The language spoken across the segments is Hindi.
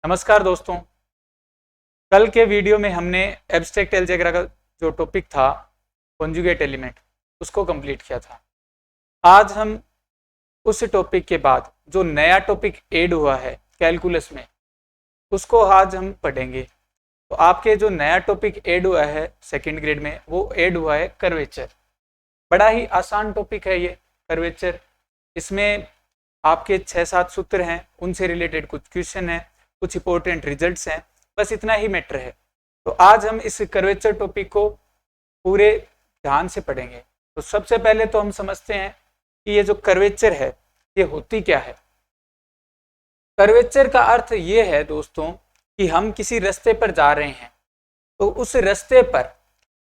नमस्कार दोस्तों। कल के वीडियो में हमने एब्स्ट्रैक्ट अलजेब्रा का जो टॉपिक था कॉन्जुगेट एलिमेंट उसको कंप्लीट किया था। आज हम उस टॉपिक के बाद जो नया टॉपिक ऐड हुआ है कैलकुलस में उसको आज हम पढ़ेंगे। तो आपके जो नया टॉपिक ऐड हुआ है सेकंड ग्रेड में वो ऐड हुआ है कर्वेचर। बड़ा ही आसान टॉपिक है ये कर्वेचर। इसमें आपके 6-7 सूत्र हैं, उनसे रिलेटेड कुछ क्वेश्चन है, कुछ इंपॉर्टेंट रिजल्ट्स हैं, बस इतना ही मैटर है। तो आज हम इस कर्वेचर टॉपिक को पूरे ध्यान से पढ़ेंगे। तो सबसे पहले तो हम समझते हैं कि ये जो कर्वेचर है ये होती क्या है। कर्वेचर का अर्थ ये है दोस्तों कि हम किसी रास्ते पर जा रहे हैं तो उस रास्ते पर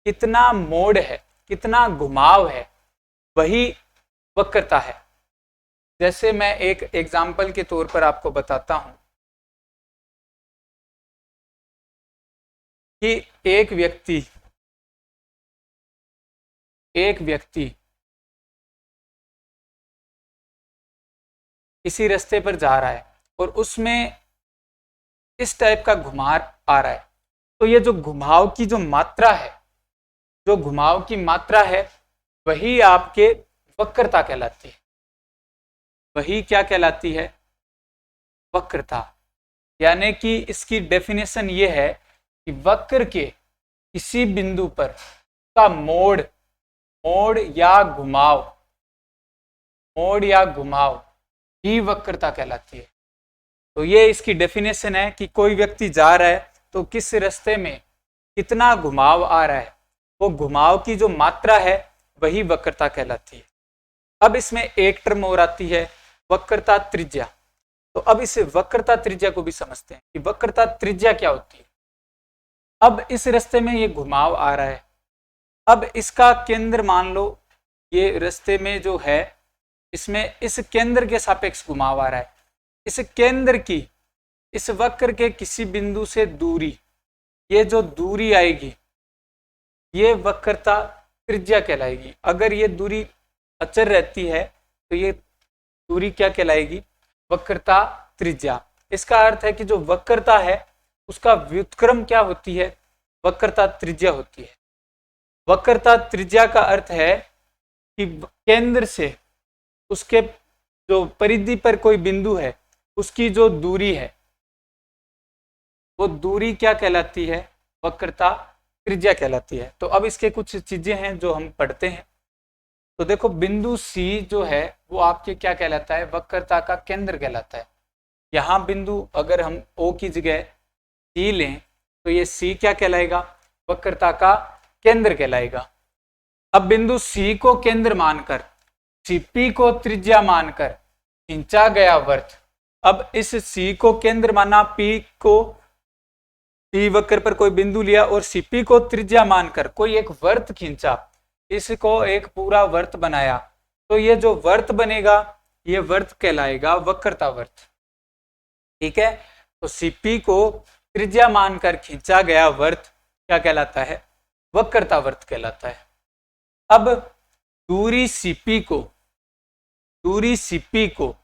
कितना मोड़ है, कितना घुमाव है, वही वक्रता है। जैसे मैं एक एग्जाम्पल के तौर पर आपको बताता हूं कि एक व्यक्ति किसी रास्ते पर जा रहा है और उसमें इस टाइप का घुमाव आ रहा है। तो ये जो घुमाव की जो मात्रा है वही आपके वक्रता कहलाती है। वही क्या कहलाती है? वक्रता। यानी कि इसकी डेफिनेशन ये है कि वक्र के किसी बिंदु पर का मोड़ या घुमाव ही वक्रता कहलाती है। तो ये इसकी डेफिनेशन है कि कोई व्यक्ति जा रहा है तो किस रास्ते में कितना घुमाव आ रहा है, वो घुमाव की जो मात्रा है वही वक्रता कहलाती है। अब इसमें एक टर्म और आती है वक्रता त्रिज्या। तो अब इस वक्रता त्रिज्या को भी समझते हैं कि वक्रता त्रिज्या क्या होती है। अब इस रास्ते में ये घुमाव आ रहा है, अब इसका केंद्र मान लो ये रास्ते में जो है इसमें इस केंद्र के सापेक्ष घुमाव आ रहा है। इस केंद्र की इस वक्र के किसी बिंदु से दूरी, ये जो दूरी आएगी ये वक्रता त्रिज्या कहलाएगी। अगर ये दूरी अचर रहती है तो ये दूरी क्या कहलाएगी? वक्रता त्रिज्या। इसका अर्थ है कि जो वक्रता है उसका व्युत्क्रम क्या होती है? वक्रता त्रिज्या होती है। वक्रता त्रिज्या का अर्थ है कि केंद्र से उसके जो परिधि पर कोई बिंदु है उसकी जो दूरी है वो दूरी क्या कहलाती है? वक्रता त्रिज्या कहलाती है। तो अब इसके कुछ चीजें हैं जो हम पढ़ते हैं। तो देखो बिंदु C जो है वो आपके क्या कहलाता है? वक्रता का केंद्र कहलाता है। यहाँ बिंदु अगर हम O की जगह C लें तो ये C क्या कहलाएगा? वक्रता का केंद्र कहलाएगा। अब बिंदु C को केंद्र मानकर CP को त्रिज्या मानकर खींचा गया वृत्त। अब इस C को केंद्र माना, P वक्र पर कोई बिंदु लिया और CP को त्रिज्या मानकर कोई एक वृत्त खींचा, इसको एक पूरा वृत्त बनाया, तो ये जो वृत्त बनेगा ये वृत्त कहलाएगा वक्रता वृत्त। ठीक है, तो CP को त्रिज्या मानकर खींचा गया वृत्त क्या कहलाता है? वक्रता वृत्त कहलाता है। अब दूरी CP को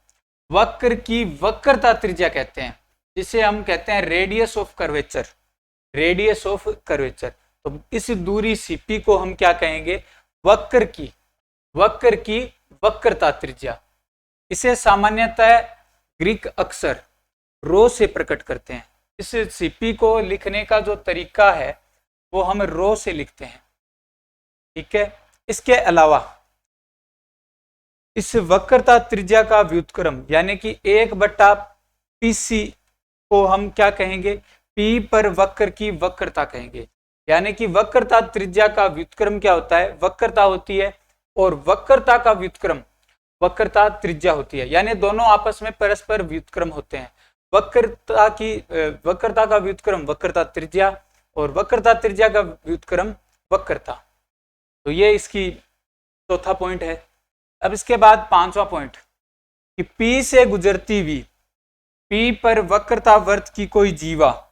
वक्र की वक्रता त्रिज्या कहते हैं, जिसे हम कहते हैं रेडियस ऑफ कर्वेचर। तो इस दूरी CP को हम क्या कहेंगे? वक्र की वक्रता त्रिज्या। इसे सामान्यतः ग्रीक अक्षर रो से प्रकट करते हैं। इस CP को लिखने का जो तरीका है वो हम रो से लिखते हैं। ठीक है, इसके अलावा इस वक्रता त्रिज्या का व्युत्क्रम यानी कि 1/PC को हम क्या कहेंगे? P पर वक्र की वक्रता कहेंगे। यानी कि वक्रता त्रिज्या का व्युत्क्रम क्या होता है? वक्रता होती है, और वक्रता का व्युत्क्रम वक्रता त्रिज्या होती है। यानी दोनों आपस में परस्पर व्युत्क्रम होते हैं। वक्रता का व्युत्क्रम वक्रता त्रिज्या और वक्रता त्रिज्या का व्युत्क्रम वक्रता। तो ये इसकी चौथा पॉइंट है। अब इसके बाद पांचवा पॉइंट कि P से गुजरती हुई P पर वक्रता वृत्त की कोई जीवा,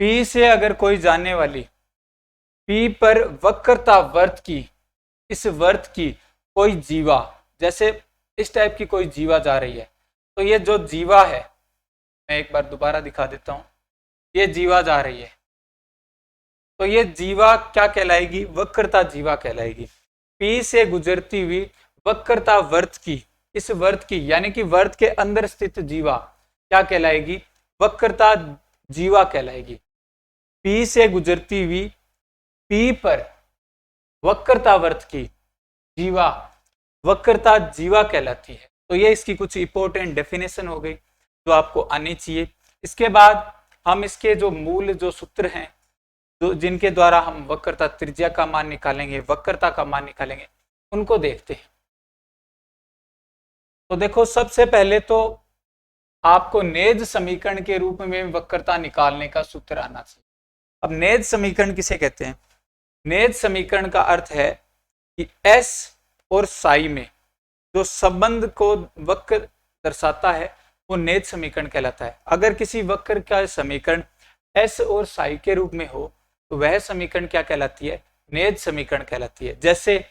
P से अगर कोई जाने वाली P पर वक्रता वृत्त की, इस वृत्त की कोई जीवा, जैसे इस टाइप की कोई जीवा जा रही है, तो ये जो जीवा है मैं एक बार दोबारा दिखा देता हूँ। ये जीवा जा रही है, तो ये जीवा क्या कहलाएगी? वक्रता जीवा कहलाएगी। पी से गुजरती हुई वक्रता वर्त की, इस वर्त की यानी कि वर्त के अंदर स्थित जीवा क्या कहलाएगी? वक्रता जीवा कहलाएगी। पी से गुजरती हुई पी पर वक्रता वर्त की जीवा वक्रता जीवा कहलाती है। तो ये इसकी कुछ इंपॉर्टेंट डेफिनेशन हो गई जो आपको आनी चाहिए। इसके बाद हम इसके जो मूल जो सूत्र हैं, जो जिनके द्वारा हम वक्रता त्रिज्या का मान निकालेंगे, वक्रता का मान निकालेंगे, उनको देखते हैं। तो देखो, सबसे पहले तो आपको नेज समीकरण के रूप में वक्रता निकालने का सूत्र आना चाहिए। अब नेज समीकरण किसे कहते हैं? नेज समीकरण का अर्थ है कि एस और साई में जो संबंध को वक्र दर्शाता है वो नेज समीकरण कहलाता है। अगर किसी वक्र का समीकरण एस और साई के रूप में हो तो वह समीकरण क्या कहलाती है? नेज समीकरण कहलाती है। जैसे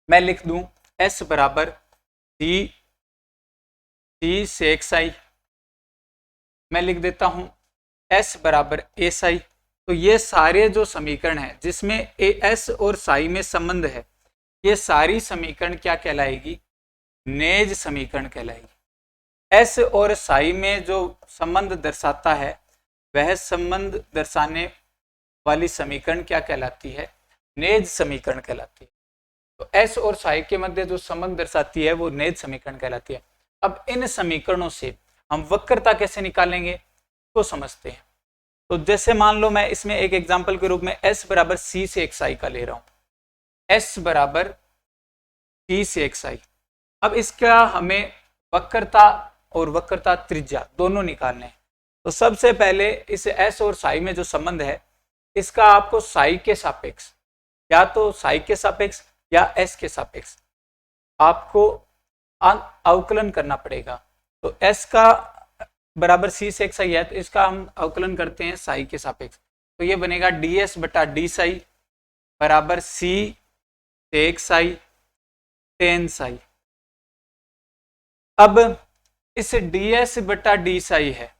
मैं लिख दूं एस बराबर सी सेक साई, मैं लिख देता हूं एस बराबर ए साई। तो ये सारे जो समीकरण हैं जिसमें ए एस और साई में संबंध है, ये सारी समीकरण क्या कहलाएगी? नेज समीकरण कहलाएगी। एस और साई में जो संबंध दर्शाता है वह संबंध दर्शाने वाली समीकरण क्या कहलाती है? नेज समीकरण कहलाती है। तो एस और साई के मध्य जो संबंध दर्शाती है वो नेज समीकरण कहलाती है। अब इन समीकरणों से हम वक्रता कैसे निकालेंगे तो समझते हैं। तो जैसे मान लो मैं इसमें एक एग्जांपल के रूप में s बराबर सी से एक साई का ले रहा हूं, s बराबर सी से एक साई। अब इसका हमें वक्रता और वक्रता त्रिज्या दोनों निकालने हैं। तो सबसे पहले इस s और साई में जो संबंध है इसका आपको साई के सापेक्ष, या तो साई के सापेक्ष या s के सापेक्ष आपको अवकलन करना पड़ेगा। तो s का बराबर सी से एक साई है तो इसका हम अवकलन करते हैं साई के सापेक्ष। तो ये बनेगा ds बटा डी साई बराबर सी सेक साई टेन साई। अब इस ds बटा डी साई है,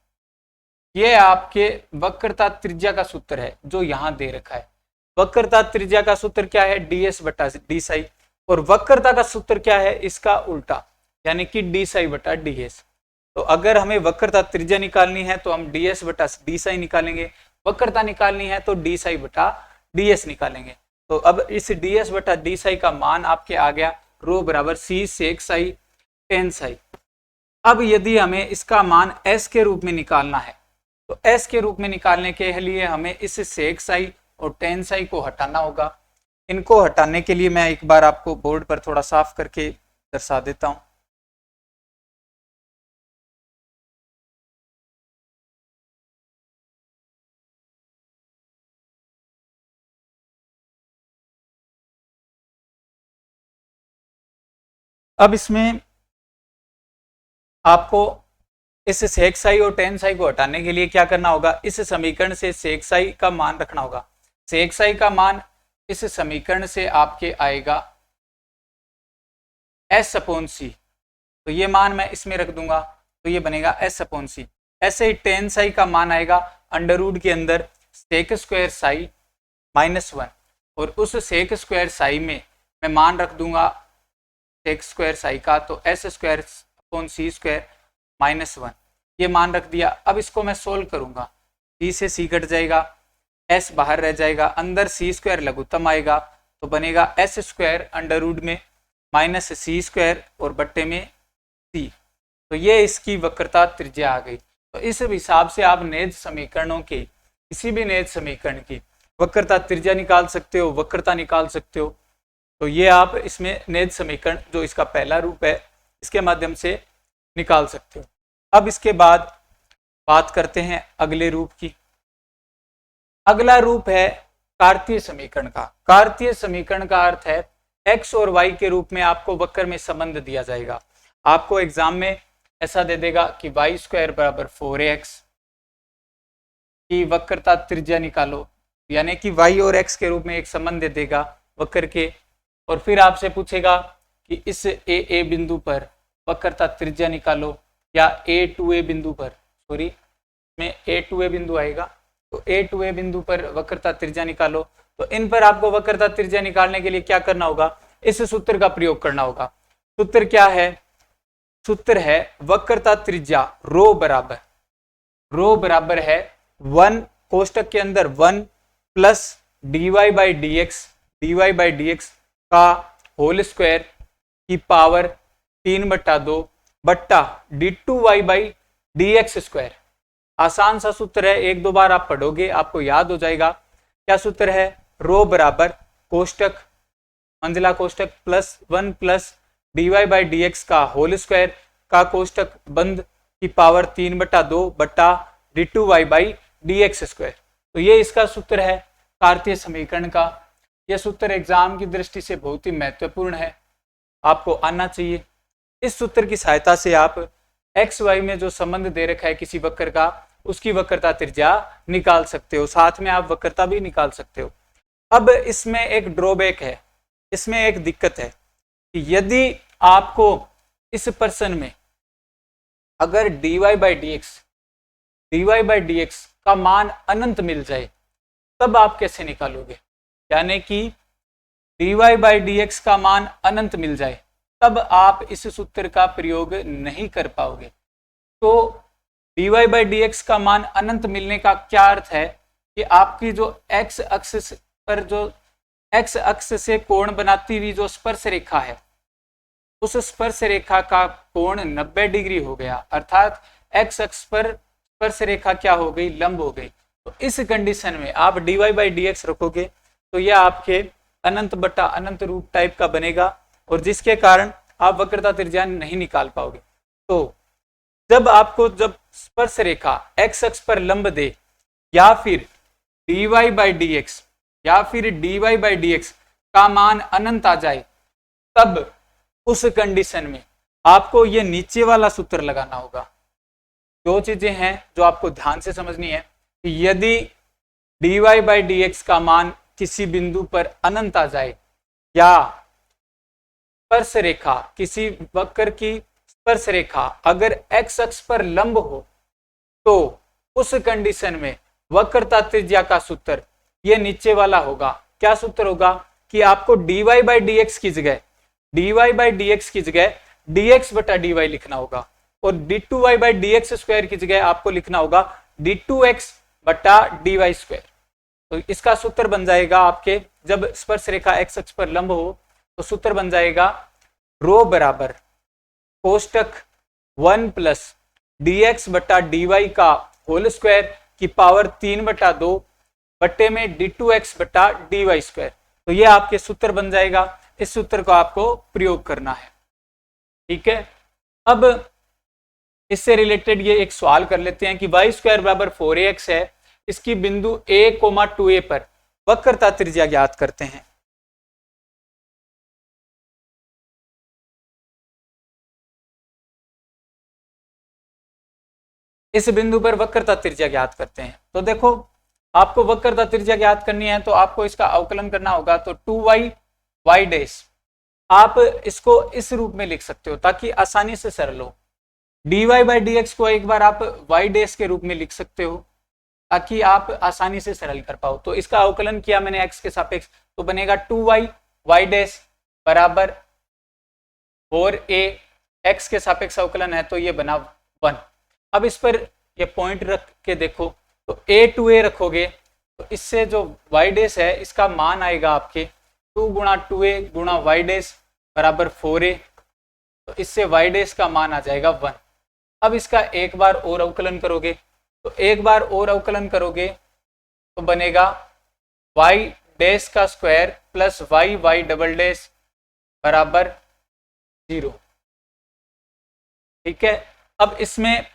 ये आपके वक्रता त्रिज्या का सूत्र है जो यहां दे रखा है। वक्रता त्रिज्या का सूत्र क्या है? ds बटा डी साई। और वक्रता का सूत्र क्या है? इसका उल्टा, यानी कि डी साई बटा ds। तो अगर हमें वक्रता त्रिज्या निकालनी है तो हम ds बटा डी साई निकालेंगे, वक्रता निकालनी है तो डी साई बटा ds निकालेंगे। तो अब इस ds बटा डी साई का मान आपके आ गया रो बराबर सी सेक साई टेन साई। अब यदि हमें इसका मान s के रूप में निकालना है तो s के रूप में निकालने के लिए हमें इस सेक साई और टेन साई को हटाना होगा। इनको हटाने के लिए मैं एक बार आपको बोर्ड पर थोड़ा साफ करके दर्शा देता हूं। अब इसमें आपको इस सेक साई और टेन साई को हटाने के लिए क्या करना होगा? इस समीकरण से सेक साई का मान रखना होगा। सेक साई का मान इस समीकरण से आपके आएगा s अपॉन सी। तो ये मान मैं इसमें रख दूंगा तो ये बनेगा s अपॉन सी। ऐसे ही टेन साई का मान आएगा अंडर रूट के अंदर sec square psi minus one, और उस सेक स्क्वायर साई में मैं मान रख दूंगा सेक स्क्वायर साई का, तो एस स्क्वायर अपॉन सी स्क्वायर माइनस वन, ये मान रख दिया। अब इसको मैं सोल्व करूंगा, सी से सी कट जाएगा, एस बाहर रह जाएगा, अंदर सी स्क्वायर लघुत्तम आएगा तो बनेगा एस स्क्वायर अंडर रूट में माइनस सी स्क्वायर और बट्टे में सी। तो ये इसकी वक्रता त्रिज्या आ गई। तो इस हिसाब से आप नेज समीकरणों के किसी भी नेज समीकरण की वक्रता त्रिज्या निकाल सकते हो, वक्रता निकाल सकते हो। तो ये आप इसमें नेज समीकरण जो इसका पहला रूप है इसके माध्यम से निकाल सकते हो। अब इसके बाद बात करते हैं अगले रूप की। अगला रूप है कार्तीय समीकरण का। कार्तीय समीकरण का अर्थ है x और y के रूप में आपको वक्र में संबंध दिया जाएगा। आपको एग्जाम में ऐसा दे देगा कि y स्क्वायर बराबर 4x की वक्रता त्रिज्या निकालो, यानी कि y और x के रूप में एक संबंध दे देगा वक्र के, और फिर आपसे पूछेगा कि इस ए बिंदु पर वक्रता त्रिज्या निकालो। या ए टू ए बिंदु पर, सॉरी में ए टू ए बिंदु आएगा, तो ए टू ए बिंदु पर वक्रता त्रिज्या निकालो। तो इन पर आपको वक्रता त्रिज्या निकालने के लिए क्या करना होगा, इस सूत्र का प्रयोग करना होगा। सूत्र क्या है, सूत्र है वक्रता त्रिज्या रो बराबर है 1 कोष्टक के अंदर 1 plus dy by d x का होल स्क्वायर की पावर 3/2 बट्टा d2y by d x square. आसान सा सूत्र है, एक दो बार आप पढ़ोगे आपको याद हो जाएगा। क्या सूत्र है, रो बराबर कोष्टक मंजिला कोष्टक plus 1 plus dy by d x का होल स्क्वायर का कोष्टक बंद की पावर 3/2 बट्टा d2y by d x square. तो ये इसका सूत्र है कार्तीय समीकरण का। यह सूत्र एग्जाम की दृष्टि से बहुत ही महत्वपूर्ण है, आपको आना चाहिए। इस सूत्र की सहायता से आप एक्स वाई में जो संबंध दे रखा है किसी वक्र का, उसकी वक्रता त्रिज्या निकाल सकते हो, साथ में आप वक्रता भी निकाल सकते हो। अब इसमें एक ड्रॉबैक है, इसमें एक दिक्कत है कि यदि आपको इस प्रश्न में अगर dy बाई डी एक्स का मान अनंत मिल जाए तब आप कैसे निकालोगे, यानी कि dy बाई डी एक्स का मान अनंत मिल जाए तब आप इस सूत्र का प्रयोग नहीं कर पाओगे। तो dy बाई डी एक्स का मान अनंत मिलने का क्या अर्थ है कि आपकी जो x अक्ष पर जो x अक्ष से कोण बनाती हुई जो स्पर्श रेखा है, उस स्पर्श रेखा का कोण 90 डिग्री हो गया, अर्थात x अक्ष पर स्पर्श रेखा क्या हो गई, लंब हो गई। तो इस कंडीशन में आप dy बाई डी एक्स रखोगे तो यह आपके अनंत बट्टा अनंत रूप टाइप का बनेगा, और जिसके कारण आप वक्रता त्रिज्या नहीं निकाल पाओगे। तो जब स्पर्श रेखा x अक्ष पर लंब दे या फिर dy बाई डी एक्स का मान अनंत आ जाए, तब उस कंडीशन में आपको ये नीचे वाला सूत्र लगाना होगा। दो चीजें हैं जो आपको ध्यान से समझनी है कि यदि dy बाई डी एक्स का मान किसी बिंदु पर अनंत आ जाए या स्पर्श रेखा किसी वक्र की स्पर्श रेखा अगर x अक्ष पर लंब हो, तो उस कंडीशन में वक्रता त्रिज्या का सूत्र ये नीचे वाला होगा। क्या सूत्र होगा कि आपको dy बाई डी एक्स की जगह dx बटा dy लिखना होगा, और d2y by d x square की जगह आपको लिखना होगा d2x बटा dy स्क्वायर। तो इसका सूत्र बन जाएगा आपके, जब स्पर्श रेखा x अक्ष पर लंब हो तो सूत्र बन जाएगा रो बराबर कोष्टक 1 प्लस dx बटा dy का होल स्क्वायर की पावर 3/2 बट्टे में d2x बटा dy स्क्वायर। तो ये आपके सूत्र बन जाएगा, इस सूत्र को आपको प्रयोग करना है। ठीक है, अब इससे रिलेटेड ये एक सवाल कर लेते हैं कि y स्क्वायर बराबर 4ax है, इसकी बिंदु a, 2a पर वक्रता त्रिज्या ज्ञात करते हैं। इस बिंदु पर वक्रता त्रिज्या ज्ञात करते हैं। तो देखो, आपको वक्रता त्रिज्या ज्ञात करनी है तो आपको इसका अवकलन करना होगा। तो 2y y डैश, आप इसको इस रूप में लिख सकते हो ताकि आसानी से सरल हो। dy बाई डी एक्स को एक बार आप y डैश के रूप में लिख सकते हो ताकि आप आसानी से सरल कर पाओ। तो इसका अवकलन किया मैंने x के सापेक्ष, तो बनेगा 2y y डैश बराबर 4a, x के सापेक्ष अवकलन है तो ये बना 1। अब इस पर ये पॉइंट रख के देखो, तो a टू a रखोगे तो इससे जो y डैश है इसका मान आएगा आपके 2 गुणा 2a गुणा y डैश बराबर 4a, तो इससे y डैश का मान आ जाएगा 1। अब इसका एक बार और अवकलन करोगे, तो एक बार और अवकलन करोगे तो बनेगा y डैश का square plus y double dash बराबर 0। ठीक है, अब इसमें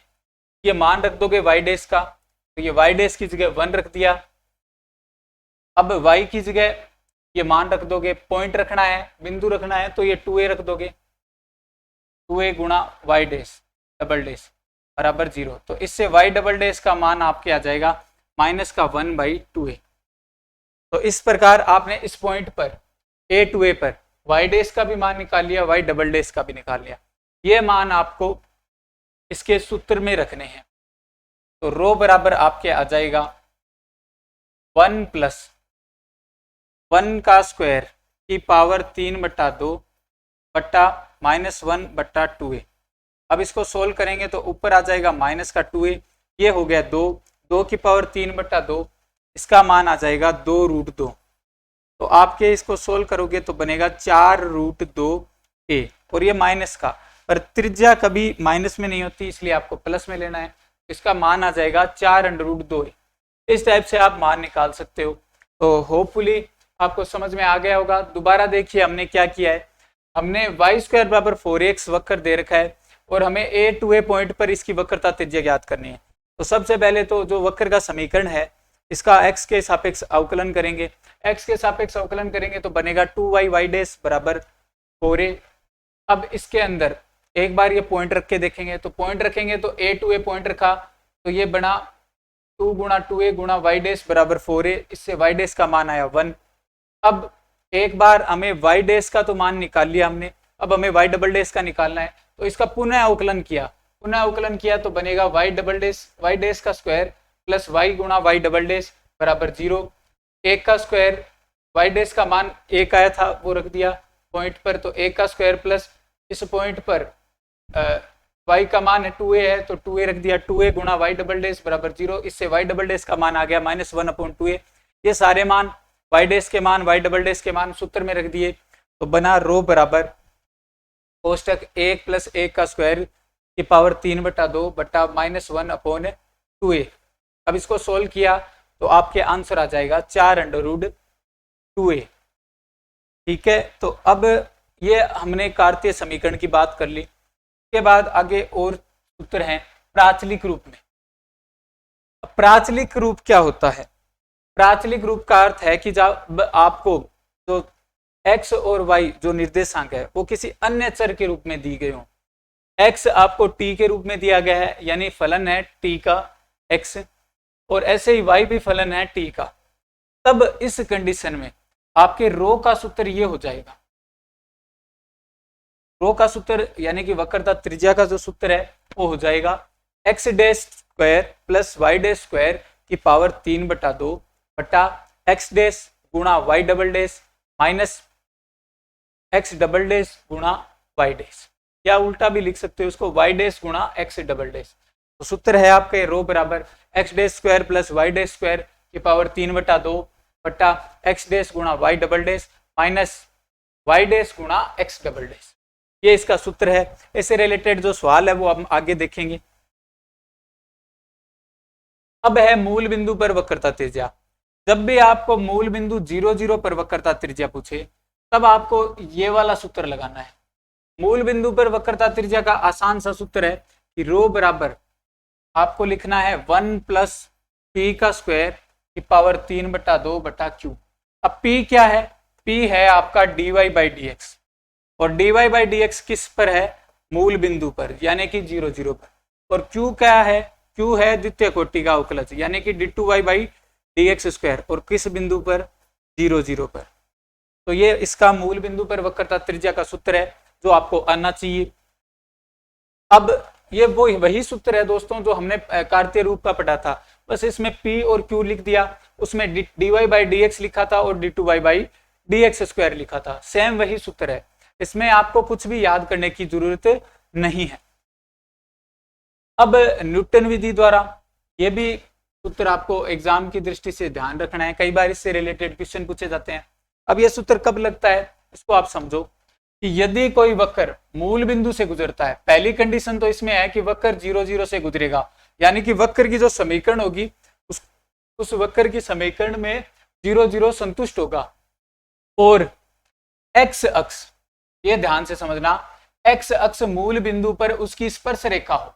ये मान रख दोगे y डैश का, तो ये y डैश की जगह 1 रख दिया। अब y की जगह ये मान रख दोगे, पॉइंट रखना है, बिंदु रखना है, तो ये 2a रख दोगे, 2a गुणा y डैश डबल डैश बराबर 0। तो इससे y डबल डैश का मान आपके आ जाएगा -1/2a। तो इस प्रकार आपने इस पॉइंट पर a टू a पर y डैश का भी मान निकाल लिया, y डबल डैश का भी निकाल लिया। ये मान आपको इसके सूत्र में रखने हैं। तो रो बराबर आपके आ जाएगा 1 प्लस 1 का स्क्वायर की पावर 3/2 बट्टा -1/2a। अब इसको सोल्व करेंगे तो ऊपर आ जाएगा माइनस का 2a, ये हो गया 2 की पावर 3/2, इसका मान आ जाएगा 2√2। तो आपके इसको सोल्व करोगे तो बनेगा 4√2a, और ये माइनस का, पर त्रिज्या कभी माइनस में नहीं होती इसलिए आपको प्लस में लेना है। इसका मान आ जाएगा 4√2a। इस टाइप से आप मान निकाल सकते हो। तो होपफुली आपको समझ में आ गया होगा। दोबारा देखिए हमने क्या किया है, हमने y² बराबर 4x वक्र दे रखा है और हमें a to a पॉइंट पर इसकी वक्रता त्रिज्या ज्ञात करनी है। तो सबसे पहले तो जो वक्र का समीकरण है इसका x के सापेक्ष अवकलन करेंगे। x के सापेक्ष अवकलन करेंगे तो बनेगा 2y डैश बराबर 4a। अब इसके अंदर एक बार ये पॉइंट रख के देखेंगे, तो पॉइंट रखेंगे तो a to a पॉइंट रखा तो ये बना 2 गुणा 2a गुणा y डैश बराबर 4a, इससे y डैश का मान आया 1। अब एक बार हमें y डैश का तो मान निकाल लिया हमने, अब हमें y डबल डैश का निकालना है। तो इसका पुनः अवकलन किया तो बनेगा y डैश का स्क्वायर प्लस y गुणा y डबल डैश बराबर 0। 1 का स्क्वायर, y डैश का मान 1 आया था वो रख दिया पॉइंट पर, तो 1 का स्क्वायर प्लस इस पॉइंट पर y का मान है 2a है तो 2a रख दिया, 2a गुणा y डबल डैश बराबर 0, इससे y डबल डैश का मान आ गया -1/2a। ये सारे मान y डैश के मान y डबल डैश के मान सूत्र में रख दिए, तो बना रो बराबर कोष्टक 1 प्लस 1 का स्क्वायर की पावर 3/2 बट्टा -1/2a। अब इसको सोल्व किया तो आपके आंसर आ जाएगा 4√2a। ठीक है, तो अब ये हमने कार्तीय समीकरण की बात कर ली। के बाद आगे और सूत्र हैं प्राचलिक रूप में। प्राचलिक रूप क्या होता है? प्राचलिक रूप का अर्थ है कि जब आपको जो x और y जो निर्देशांक है वो किसी अन्य चर के रूप में दी गए हो। x आपको t के रूप में दिया गया है, यानी फलन है t का x, और ऐसे ही y भी फलन है t का। तब इस कंडीशन में आपके रो का सूत्र ये हो जाएगा। रो का सूत्र यानी कि वक्रता त्रिज्या का जो सूत्र है वो हो जाएगा x dash square plus y dash square की पावर 3/2 बटा x डैश गुणा y double dash minus x double dash गुणा y डैश, या उल्टा भी लिख सकते हो उसको y डैश गुणा x डबल डैश। तो सूत्र है आपके रो बराबर x dash square plus y dash square की पावर 3/2 बटा x डैश गुणा y double dash minus y dash गुणा x डबल डैश। ये इसका सूत्र है। इससे रिलेटेड जो सवाल है वो हम आगे देखेंगे। अब है मूल बिंदु पर वक्रता त्रिज्या। जब भी आपको मूल बिंदु 0, 0 पर वक्रता त्रिज्या पूछे तब आपको ये वाला सूत्र लगाना है। मूल बिंदु पर वक्रता त्रिज्या का आसान सा सूत्र है कि रो बराबर आपको लिखना है 1 प्लस p का स्क्वायर की पावर 3/2 बटा q। अब p क्या है? p है आपका dy बाई dx, और dy बाई dx किस पर है? मूल बिंदु पर, यानी कि 0, 0 पर। और q क्या है? q है द्वितीय कोटि का अवकलज, यानी कि d2y बाई dx स्क्वायर, और किस बिंदु पर? 0, 0 पर। तो ये इसका मूल बिंदु पर वक्रता त्रिज्या का सूत्र है जो आपको आना चाहिए। अब ये वो वही सूत्र है दोस्तों जो हमने कार्तीय रूप का पढ़ा था, बस इसमें p और q लिख दिया, उसमें dy बाई dx लिखा था और d2y बाई dx स्क्वायर लिखा था। सेम वही सूत्र है, इसमें आपको कुछ भी याद करने की जरूरत नहीं है। अब न्यूटन विधि द्वारा ये भी सूत्र आपको एग्जाम की दृष्टि से ध्यान रखना है, कई बार इससे रिलेटेड क्वेश्चन पूछे जाते हैं। अब ये सूत्र कब लगता है इसको आप समझो कि यदि कोई वक्र मूल बिंदु से गुजरता है, पहली कंडीशन तो इसमें है कि वक्र 0, 0 से गुजरेगा, यानी कि वक्र की जो समीकरण होगी उस वक्र की समीकरण में 0, 0 संतुष्ट होगा। और x अक्ष, ये ध्यान से समझना, x अक्ष मूल बिंदु पर उसकी स्पर्श रेखा हो।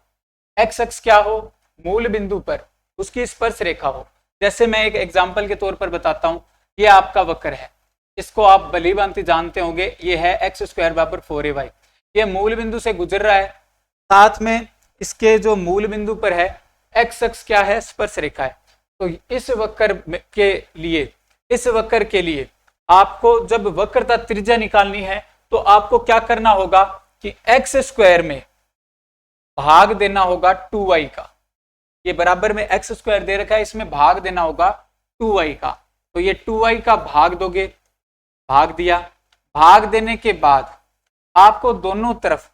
x अक्ष क्या हो? मूल बिंदु पर उसकी स्पर्श रेखा हो। जैसे मैं एक एग्जांपल के तौर पर बताता हूं, ये आपका वक्र है, इसको आप भली भांति जानते होंगे, ये है x स्क्वायर बराबर 4ay। ये मूल बिंदु से गुजर रहा है, साथ में इसके जो मूल बिंदु पर है x अक्ष क्या है? स्पर्श रेखा है। तो इस वक्र के लिए आपको जब वक्रता त्रिज्या निकालनी है तो आपको क्या करना होगा कि x स्क्वायर में भाग देना होगा 2y का। ये बराबर में एक्स स्क्वायर दे रखा है, इसमें भाग देना होगा 2y का। तो ये 2y का भाग दोगे, भाग दिया। भाग देने के बाद आपको दोनों तरफ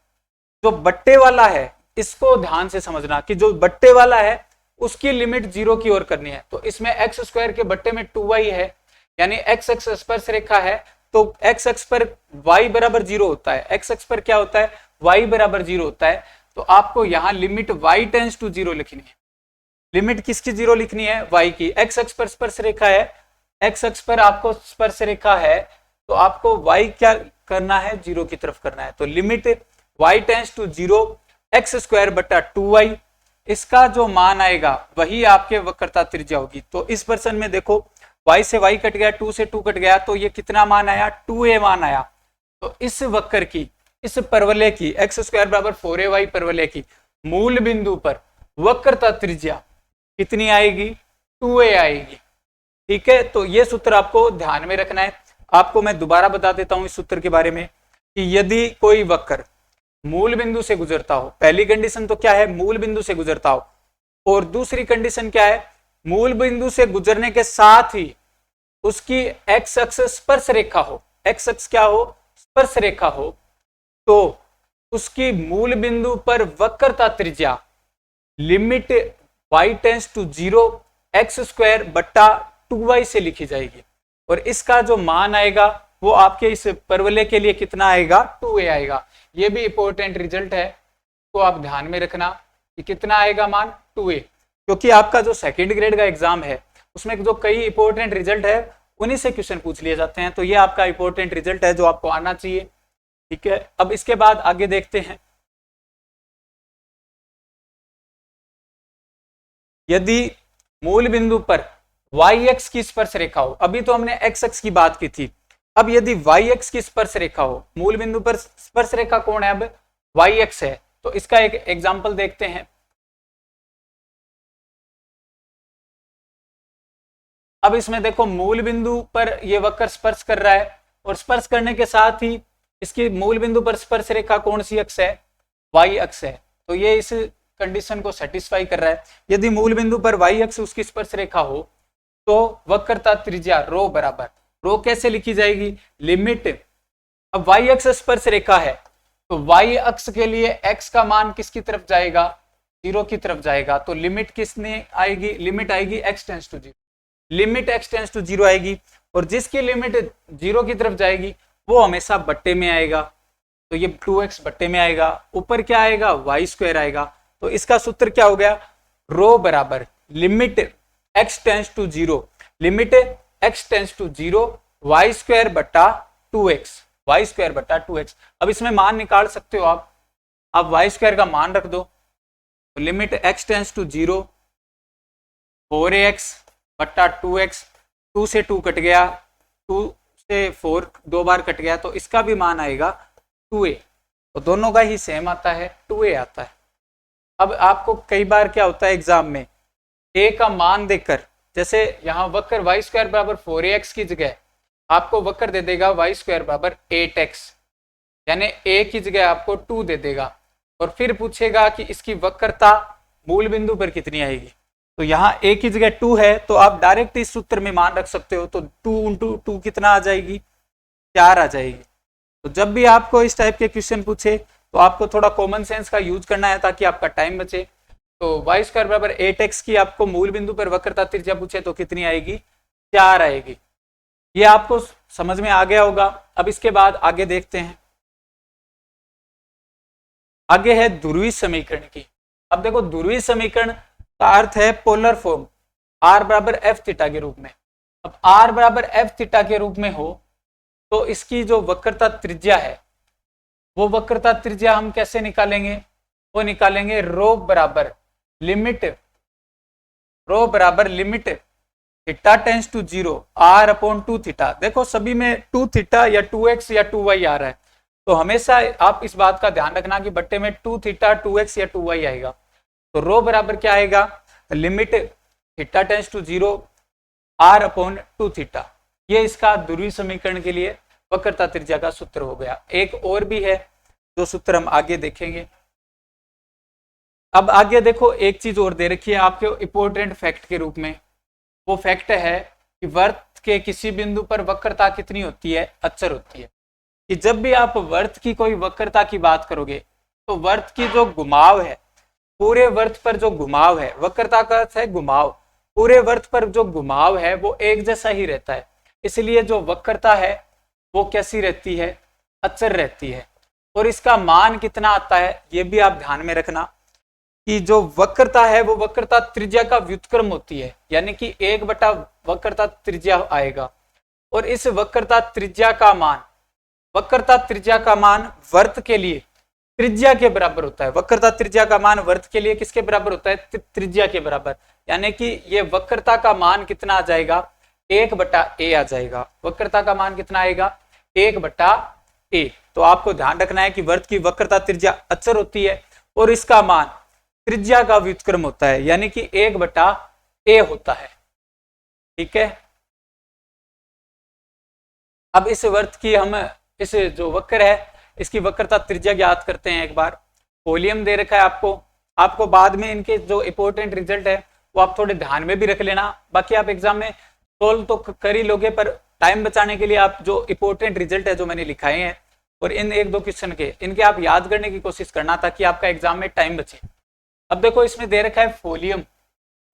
जो बट्टे वाला है इसको ध्यान से समझना कि जो बट्टे वाला है उसकी लिमिट 0 की ओर करनी है। तो इसमें एक्स स्क्वायर के बट्टे में 2y है, यानी एक्स एक्स स्पर्श रेखा है, तो एक्स एक्स पर y बराबर 0 होता है। एक्स एक्स पर क्या होता है, y बराबर 0 होता है। तो आपको यहाँ लिमिट y टेंस टू 0 लिखनी है। लिमिट किसकी 0 लिखनी है, y की। एक्स एक्स पर स्पर्श रेखा है, एक्स एक्स पर आपको स्पर्श रेखा है, तो आपको y क्या करना है, 0 की तरफ करना है। तो limit y tends to 0 x square बटा 2y, इसका जो मान आएगा वही आपके वक्रता त्रिज्या होगी। तो इस पर्सन में देखो y से y कट गया, 2 से 2 कट गया, तो ये कितना मान आया, 2a मान आया। तो इस वक्र की, इस परवलय की, एक्स स्क्वायर बराबर 4ay परवलय की मूल बिंदु पर वक्रता त्रिज्या कितनी आएगी, 2a आएगी। ठीक है, तो ये सूत्र आपको ध्यान में रखना है। आपको मैं दोबारा बता देता हूं इस सूत्र के बारे में कि यदि कोई वक्र मूल बिंदु से गुजरता हो, पहली कंडीशन तो क्या है, मूल बिंदु से गुजरता हो, और दूसरी कंडीशन क्या है, मूल बिंदु से गुजरने के साथ ही उसकी एक्स अक्ष स्पर्श रेखा हो, एक्स अक्ष क्या हो, स्पर्श रेखा हो, तो उसकी मूल बिंदु पर वक्रता त्रिज्या limit y tends to 0 x square बट्टा 2y से लिखी जाएगी। और इसका जो मान आएगा वो आपके इस परवलय के लिए कितना आएगा, 2a आएगा। ये भी इंपॉर्टेंट रिजल्ट है, तो आप ध्यान में रखना कि कितना आएगा मान, 2a। क्योंकि आपका जो सेकंड ग्रेड का एग्जाम है उसमें जो कई इंपॉर्टेंट रिजल्ट है उन्हीं से क्वेश्चन पूछ लिए जाते हैं। तो ये आपका इंपॉर्टेंट रिजल्ट है जो आपको आना चाहिए। ठीक है, अब इसके बाद आगे देखते हैं। यदि मूल बिंदु पर वाई एक्स की स्पर्श रेखा हो, अभी तो हमने एक्स एक्स की बात की थी, अब यदि वाई एक्स की स्पर्श रेखा हो, मूल बिंदु पर स्पर्श रेखा कौन है, अब वाई एक्स है, तो इसका एक एग्जाम्पल देखते हैं। अब इसमें देखो मूल बिंदु पर यह वक्र स्पर्श कर रहा है, और स्पर्श करने के साथ ही इसकी मूल बिंदु पर स्पर्श रेखा कौन सी अक्ष है, वाई अक्ष है। तो ये इस कंडीशन को सेटिस्फाई कर रहा है। यदि मूल बिंदु पर वाई अक्ष उसकी स्पर्श रेखा हो तो वक्रता त्रिज्या रो बराबर, रो कैसे लिखी जाएगी, लिमिट, अब वाई अक्ष स्पर्श रेखा है तो वाई अक्ष के लिए एक्स का मान किसकी तरफ जाएगा, 0 की तरफ जाएगा। तो लिमिट किसने आएगी, लिमिट आएगी x tends to 0, limit x tends to 0 आएगी, और जिसकी लिमिट 0 की तरफ जाएगी वो हमेशा बट्टे में आएगा। तो ये 2x बट्टे में आएगा, ऊपर क्या आएगा, वाई स्क्वायर आएगा। तो इसका सूत्र क्या हो गया, रो बराबर limit x tends to 0, limit x tends to 0 y square बट्टा 2x, वाई स्क्वायर बट्टा 2x। अब इसमें मान निकाल सकते हो आप वाई स्क्वायर का मान रख दो, तो limit x tends to 0 4ax बट्टा 2x, 2 से 2 कट गया, 2 से 4 दो बार कट गया, तो इसका भी मान आएगा 2a। तो दोनों का ही सेम आता है, 2a आता है। अब आपको कई बार क्या होता है एग्जाम में, a का मान देकर, जैसे यहाँ वक्र वाई स्क्वायर बराबर 4ax की जगह आपको वक्र दे देगा वाई स्क्वायर बराबर 8x, यानी a की जगह आपको 2 दे देगा, और फिर पूछेगा कि इसकी वक्रता मूल बिंदु पर कितनी आएगी। तो यहाँ a की जगह 2 है, तो आप डायरेक्ट इस सूत्र में मान रख सकते हो, तो 2 इंटू 2 कितना आ जाएगी, 4 आ जाएगी। तो जब भी आपको इस टाइप के क्वेश्चन पूछे तो आपको थोड़ा कॉमन सेंस का यूज करना है ताकि आपका टाइम बचे। तो वाई स्क्वायर बराबर 8x की आपको मूल बिंदु पर वक्रता त्रिज्या पूछे तो कितनी आएगी, 4 आएगी। ये आपको समझ में आ गया होगा। अब इसके बाद आगे देखते हैं, आगे है ध्रुवीय समीकरण की। अब देखो ध्रुवीय समीकरण का अर्थ है पोलर फॉर्म, r बराबर एफ थीटा के रूप में। अब r बराबर एफ थीटा के रूप में हो तो इसकी जो वक्रता त्रिज्या है वो वक्रता त्रिज्या हम कैसे निकालेंगे, वो निकालेंगे रो बराबर limit theta tends to 0 r upon 2 theta. देखो सभी में 2 थीटा या 2x या 2y आ रहा है, तो हमेशा आप इस बात का ध्यान रखना कि बट्टे में 2 थीटा 2x या 2y आएगा। तो रो बराबर क्या आएगा, limit theta tends to 0 r upon 2 theta. ये इसका ध्रुवीय समीकरण के लिए वक्रता त्रिज्या का सूत्र हो गया। एक और भी है जो सूत्र हम आगे देखेंगे। अब आगे देखो, एक चीज और दे रखी है आपके इंपॉर्टेंट फैक्ट के रूप में। वो फैक्ट है कि वर्त के किसी बिंदु पर वक्रता कितनी होती है, अचर होती है। कि जब भी आप वर्त की कोई वक्रता की बात करोगे तो वर्त की जो घुमाव है, पूरे वर्त पर जो घुमाव है, वक्रता का अर्थ है घुमाव, पूरे वर्त पर जो घुमाव है वो एक जैसा ही रहता है। इसलिए जो वक्रता है वो कैसी रहती है, अचर रहती है। और इसका मान कितना आता है ये भी आप ध्यान में रखना कि जो वक्रता है वो वक्रता त्रिज्या का व्युत्क्रम होती है, यानी कि 1/, वक्रता त्रिज्या आएगा। और इस वक्रता त्रिज्या का मान, वक्रता त्रिज्या का मान वर्त के लिए त्रिज्या के बराबर होता है। वक्रता त्रिज्या का मान वर्त के लिए किसके बराबर होता है, त्रिज्या के बराबर। यानी कि ये वक्रता का मान कितना आ जाएगा, 1/a आ जाएगा। वक्रता का मान कितना आएगा, 1/a। तो आपको ध्यान रखना है कि वर्त की वक्रता त्रिज्या अचर होती है और इसका मान त्रिज्या का व्युत्क्रम होता है, यानी कि 1/a होता है। ठीक है। अब इस वर्त की हम, इस जो वक्र है इसकी वक्रता त्रिज्या ज्ञात करते हैं। एक बार वॉल्यूम दे रखा है आपको बाद में इनके जो इंपॉर्टेंट रिजल्ट है वो आप थोड़े ध्यान में भी रख लेना। बाकी आप एग्जाम में सोल्व तो कर ही लोगे, पर टाइम बचाने के लिए आप जो इंपॉर्टेंट रिजल्ट है जो मैंने लिखाए हैं और इन 1-2 क्वेश्चन के, इनके आप याद करने की कोशिश करना ताकि आपका एग्जाम में टाइम बचे। अब देखो इसमें दे रखा है वॉल्यूम,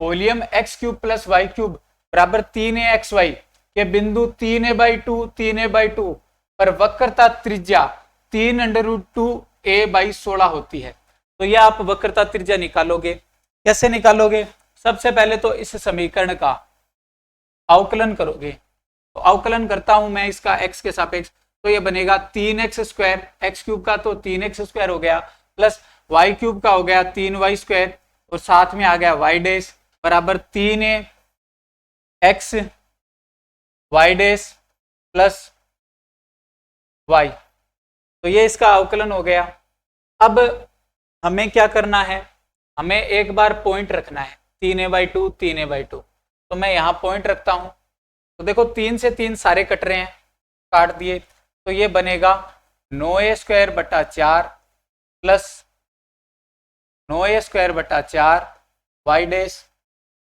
वॉल्यूम x³ + y³ बराबर 3axy के बिंदु 3a/2 3a/2 पर वक्रता त्रिज्या 3√2a/16 होती है। तो यह आप वक्रता त्रिज्या निकालोगे। कैसे निकालोगे, सबसे पहले तो इस समीकरण का अवकलन करोगे। तो अवकलन करता हूं मैं इसका x के सापेक्ष, तो ये बनेगा 3x², x³ का तो 3x² हो गया, प्लस y³ का हो गया 3y² और साथ में आ गया y डैश बराबर 3ax y dash plus y। तो ये इसका अवकलन हो गया। अब हमें क्या करना है, हमें एक बार पॉइंट रखना है 3a/2 3a/2। तो मैं यहाँ पॉइंट रखता हूं। तो देखो 3 से 3 सारे कट रहे हैं, काट दिए। तो ये बनेगा 9a²/4 plus 9a²/4 y dash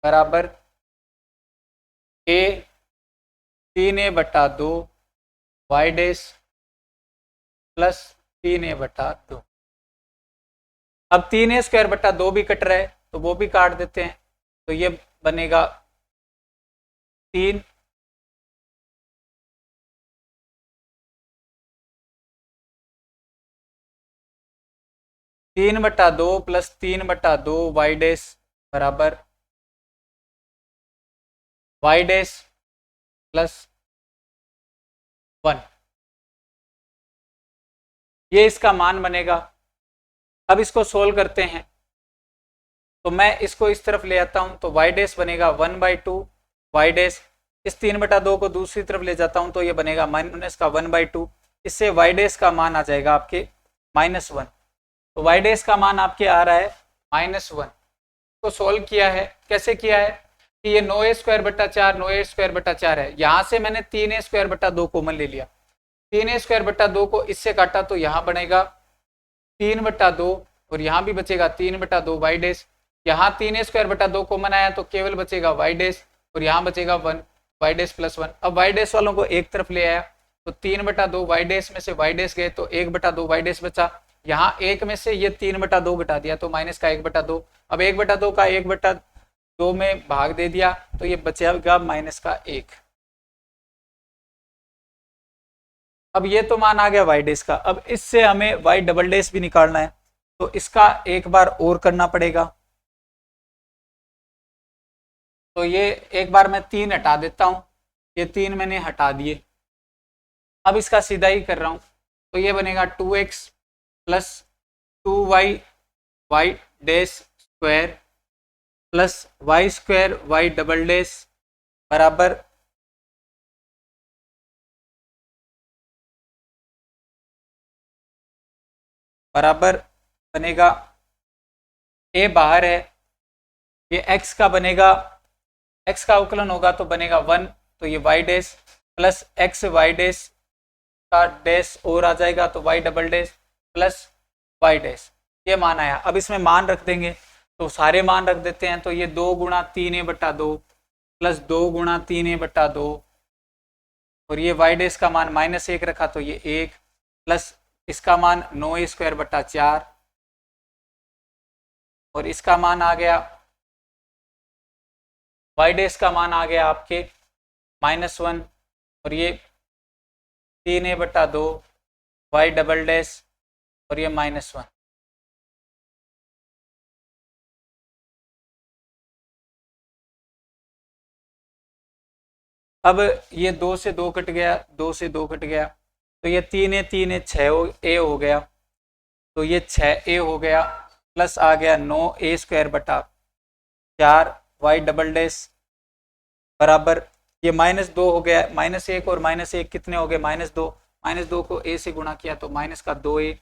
बराबर a 3a/2 y dash plus 3a/2। अब 3a²/2 भी कट रहा है तो वो भी काट देते हैं। तो ये बनेगा 3 3/2 प्लस 3/2 y डैश बराबर y डैश प्लस 1। ये इसका मान बनेगा। अब इसको सोल्व करते हैं। तो मैं इसको इस तरफ ले आता हूं तो y डैश बनेगा 1/2 y डैश, इस 3/2 को दूसरी तरफ ले जाता हूं तो ये बनेगा माइनस का 1/2। इससे y डैश का मान आ जाएगा आपके -1। तो y डैश का मान आपके आ रहा है -1। तो सोल्व किया है, कैसे किया है कि ये 9a²/4 9a²/4 है। यहां से मैंने 3a²/2 कॉमन ले लिया। 3a²/2 को इससे काटा तो यहाँ बनेगा 3/2 और यहाँ भी बचेगा 3/2 y डैश। यहाँ 3a²/2 कॉमन आया तो केवल बचेगा y डैश और यहाँ बचेगा 1 y डैश प्लस 1। अब y डैश वालों को एक तरफ ले आया तो 3/2 y डैश में से y डैश गए तो 1/2 y डैश बचा। यहाँ एक में से ये 3/2 घटा दिया तो माइनस का 1/2। अब 1/2 का 1/2 में भाग दे दिया तो ये बचेगा माइनस का 1। अब ये तो मान आ गया y डैश का। अब इससे हमें y डबल डैश भी निकालना है तो इसका एक बार और करना पड़ेगा। तो ये एक बार मैं 3 हटा देता हूं, ये 3 मैंने हटा दिए। अब इसका सीधा ही कर रहा हूं तो ये बनेगा 2x plus 2y y dash square plus y square y double dash बराबर बनेगा, a बाहर है, ये x का बनेगा, x का अवकलन होगा तो बनेगा 1। तो ये y dash plus x y dash का डैश और आ जाएगा तो y double dash plus y dash. ये मान आया। अब इसमें मान रख देंगे, तो सारे मान रख देते हैं। तो ये 2 गुणा 3a/2 प्लस 2 गुणा 3a/2 और ये y डैश का मान -1 रखा तो ये 1 प्लस इसका मान 9a² और इसका मान आ गया, y डैश का मान आ गया आपके -1 और ये 3a/2 y डबल डैश और ये -1। अब ये 2 से 2 कट गया, 2 से 2 कट गया, तो ये 3a 6a हो गया, तो ये 6a हो गया प्लस आ गया 9a² y डबल डैश बराबर ये -2 हो गया, -1 और -1 कितने हो गए, -2, -2 को a से गुणा किया तो माइनस का 2a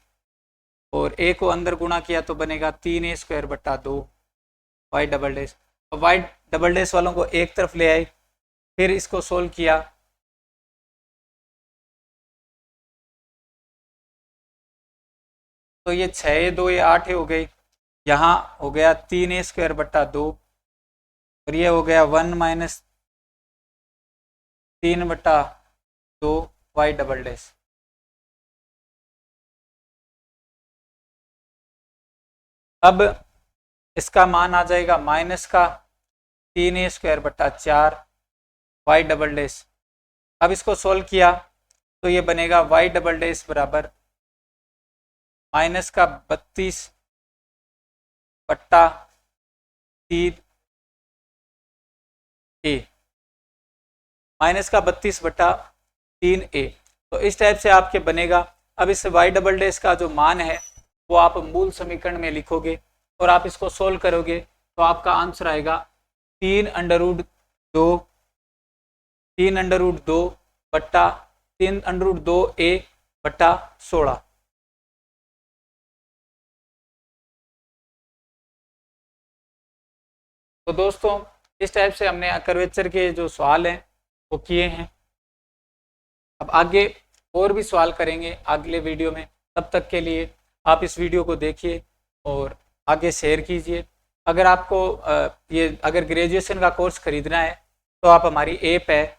और a को अंदर गुणा किया तो बनेगा 3a² 2 y double dash. y double dash वालों को एक तरफ ले आए, फिर इसको सोल्व किया तो ये 6 2 ये 8 हो गई, यहाँ हो गया 3a² 2 और ये हो गया 1 - 3/2 y डबल डैश। अब इसका मान आ जाएगा माइनस का 3a² 4 y डबल डैश। अब इसको सोल्व किया तो ये बनेगा y डबल डैश बराबर -32/3a -32/3a। तो इस टाइप से आपके बनेगा। अब इस y डबल डैश का जो मान है वो आप मूल समीकरण में लिखोगे और आप इसको सोल्व करोगे तो आपका आंसर आएगा 3√2/3√2a/16। तो दोस्तों इस टाइप से हमने कर्वेचर के जो सवाल हैं वो किए हैं। अब आगे और भी सवाल करेंगे अगले वीडियो में। तब तक के लिए आप इस वीडियो को देखिए और आगे शेयर कीजिए। अगर आपको अगर ग्रेजुएशन का कोर्स खरीदना है तो आप हमारी ऐप है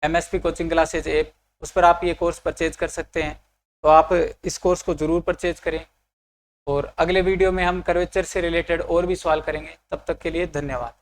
MSP कोचिंग क्लासेज ऐप, उस पर आप ये कोर्स परचेज कर सकते हैं। तो आप इस कोर्स को ज़रूर परचेज करें और अगले वीडियो में हम कर्वेचर से रिलेटेड और भी सवाल करेंगे। तब तक के लिए धन्यवाद।